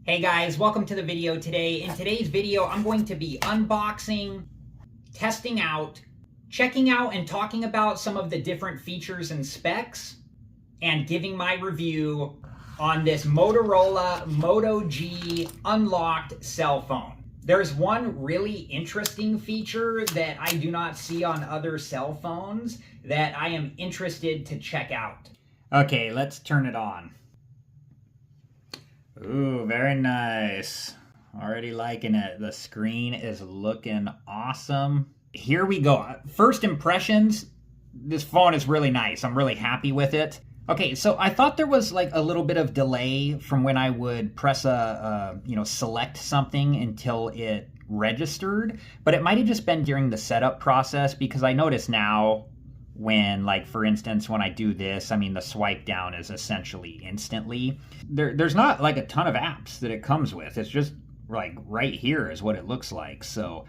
Hey guys, welcome to the video today. In today's video, I'm going to be unboxing, testing out, checking out and talking about some of the different features and specs, and giving my review on this Motorola Moto G unlocked cell phone. There's one really interesting feature that I do not see on other cell phones that I am interested to check out. Okay, let's turn it on. Ooh, very nice. Already liking it. The screen is looking awesome. Here we go. First impressions, this phone is really nice. I'm really happy with it. Okay, so I thought there was like a little bit of delay from when I would press select something until it registered, but it might have just been during the setup process, because I notice now when, like, for instance, when I do this, I mean, the swipe down is essentially instantly. There's not like a ton of apps that it comes with. It's just like right here is what it looks like. So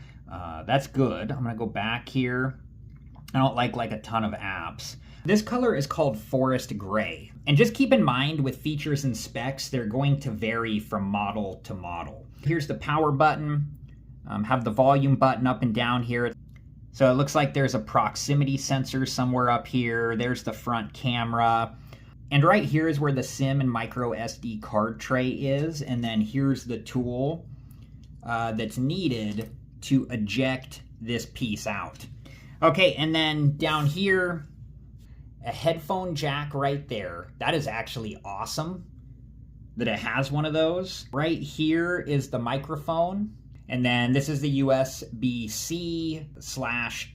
that's good. I'm gonna go back here. I don't like a ton of apps. This color is called Forest Gray. And just keep in mind with features and specs, they're going to vary from model to model. Here's the power button. Have the volume button up and down here. So it looks like there's a proximity sensor somewhere up here. There's the front camera. And right here is where the SIM and micro SD card tray is. And then here's the tool that's needed to eject this piece out. Okay, and then down here, a headphone jack right there. That is actually awesome that it has one of those. Right here is the microphone. And then this is the USB-C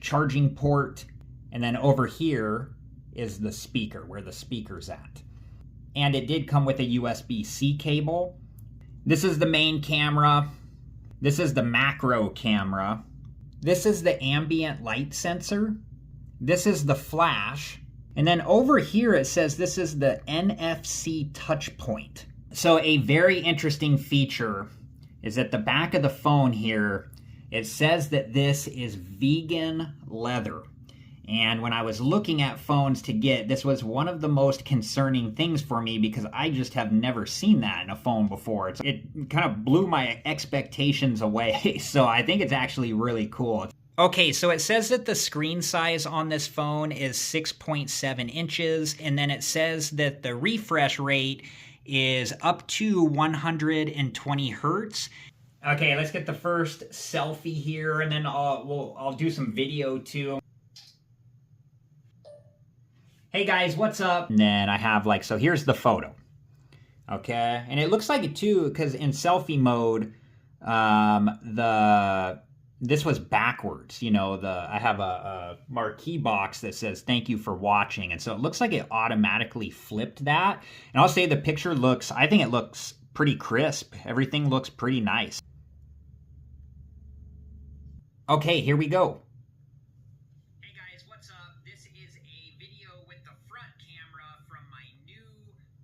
/ charging port. And then over here is the speaker, where the speaker's at. And it did come with a USB-C cable. This is the main camera. This is the macro camera. This is the ambient light sensor. This is the flash. And then over here it says this is the NFC touch point. So a very interesting feature is at the back of the phone here, it says that this is vegan leather. And when I was looking at phones to get, this was one of the most concerning things for me, because I just have never seen that in a phone before. It kind of blew my expectations away. So I think it's actually really cool. Okay, so it says that the screen size on this phone is 6.7 inches, and then it says that the refresh rate is up to 120 hertz. Okay, let's get the first selfie here, and then I'll do some video too. Hey guys, what's up? And then I have so here's the photo. Okay, and it looks like it too, because in selfie mode, this was backwards, I have a marquee box that says thank you for watching, and so it looks like it automatically flipped that. And I'll say the picture I think it looks pretty crisp. Everything looks pretty nice. Okay, here we go. Hey guys, what's up? This is a video with the front camera from my new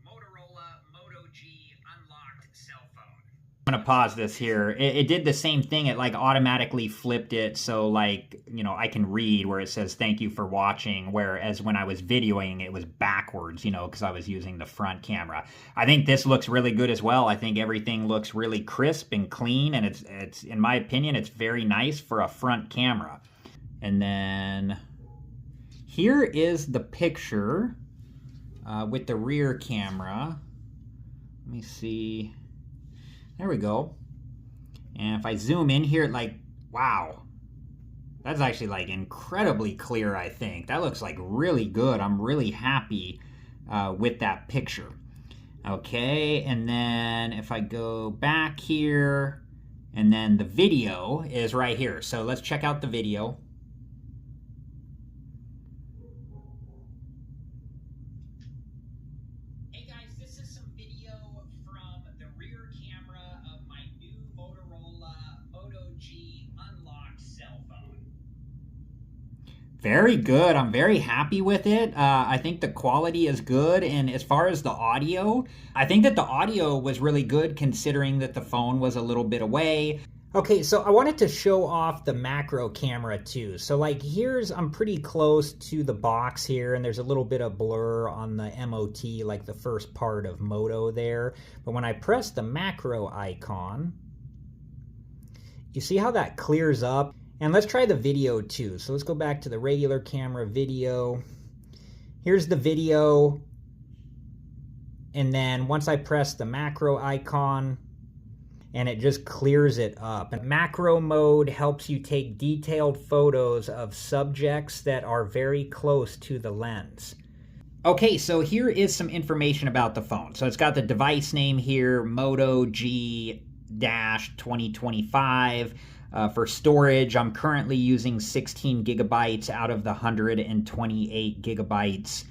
Motorola Moto G unlocked cell phone. I'm gonna pause this here. It did the same thing. It automatically flipped it, so I can read where it says thank you for watching, whereas when I was videoing it was backwards, because I was using the front camera. I think this looks really good as well. I think everything looks really crisp and clean, and it's in my opinion, it's very nice for a front camera. And then here is the picture with the rear camera. Let me see. There we go. And if I zoom in here, wow. That's actually incredibly clear, I think. That looks really good. I'm really happy with that picture. Okay, and then if I go back here, and then the video is right here. So let's check out the video. Hey guys, this is some video from the rear camera of my new Motorola Moto G unlocked cell phone. Very good. I'm very happy with it. I think the quality is good, and as far as the audio, I think that the audio was really good considering that the phone was a little bit away. Okay, so I wanted to show off the macro camera too. So like I'm pretty close to the box here, and there's a little bit of blur on the MOT, like the first part of Moto there. But when I press the macro icon, you see how that clears up? And let's try the video too. So let's go back to the regular camera video. Here's the video. And then once I press the macro icon, and it just clears it up. And macro mode helps you take detailed photos of subjects that are very close to the lens. Okay, so here is some information about the phone. So it's got the device name here, Moto G-2025. For storage, I'm currently using 16 gigabytes out of the 128 gigabytes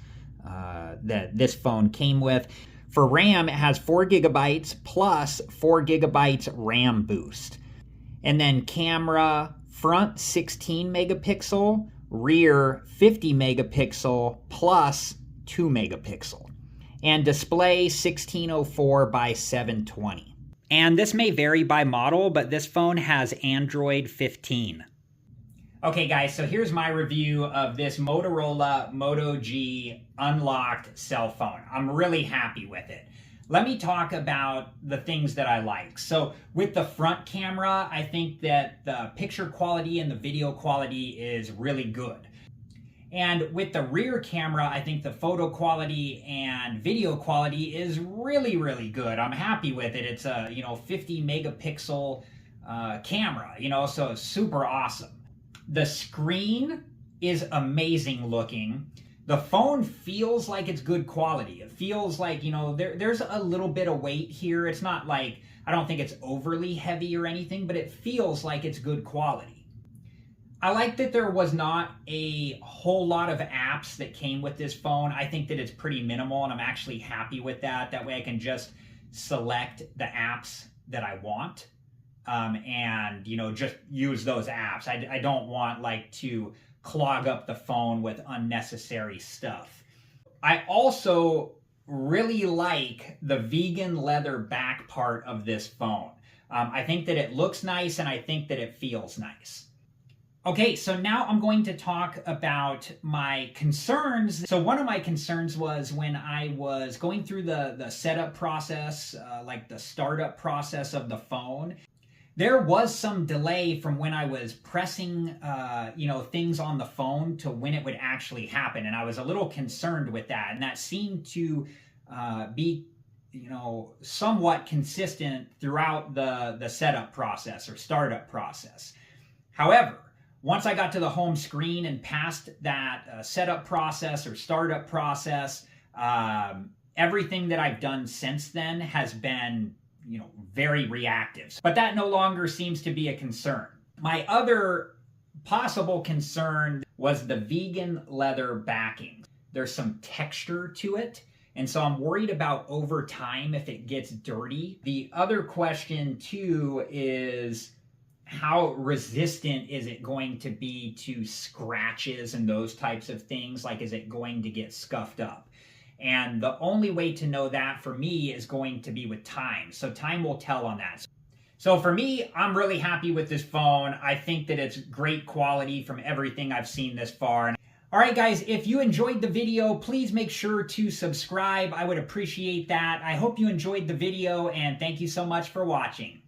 that this phone came with. For RAM, it has 4 gigabytes plus 4 gigabytes RAM boost. And then camera, front 16 megapixel, rear 50 megapixel plus 2 megapixel. And display 1604 by 720. And this may vary by model, but this phone has Android 15. Okay guys, so here's my review of this Motorola Moto G unlocked cell phone. I'm really happy with it. Let me talk about the things that I like. So with the front camera, I think that the picture quality and the video quality is really good. And with the rear camera, I think the photo quality and video quality is really, really good. I'm happy with it. It's a 50 megapixel camera, so it's super awesome. The screen is amazing looking. The phone feels like it's good quality. It feels like, there's a little bit of weight here. It's not like, I don't think it's overly heavy or anything, but it feels like it's good quality. I like that there was not a whole lot of apps that came with this phone. I think that it's pretty minimal, and I'm actually happy with that. That way I can just select the apps that I want. And just use those apps. I don't want to clog up the phone with unnecessary stuff. I also really like the vegan leather back part of this phone. I think that it looks nice, and I think that it feels nice. Okay, so now I'm going to talk about my concerns. So one of my concerns was when I was going through the setup process, like the startup process of the phone. There was some delay from when I was pressing, things on the phone to when it would actually happen. And I was a little concerned with that. And that seemed to be, somewhat consistent throughout the setup process or startup process. However, once I got to the home screen and past that setup process or startup process, everything that I've done since then has been very reactive. But that no longer seems to be a concern. My other possible concern was the vegan leather backing. There's some texture to it, and so I'm worried about over time if it gets dirty. The other question too is how resistant is it going to be to scratches and those types of things? Like, is it going to get scuffed up? And the only way to know that for me is going to be with time. So time will tell on that. So for me, I'm really happy with this phone. I think that it's great quality from everything I've seen this far. All right, guys, if you enjoyed the video, please make sure to subscribe. I would appreciate that. I hope you enjoyed the video, and thank you so much for watching.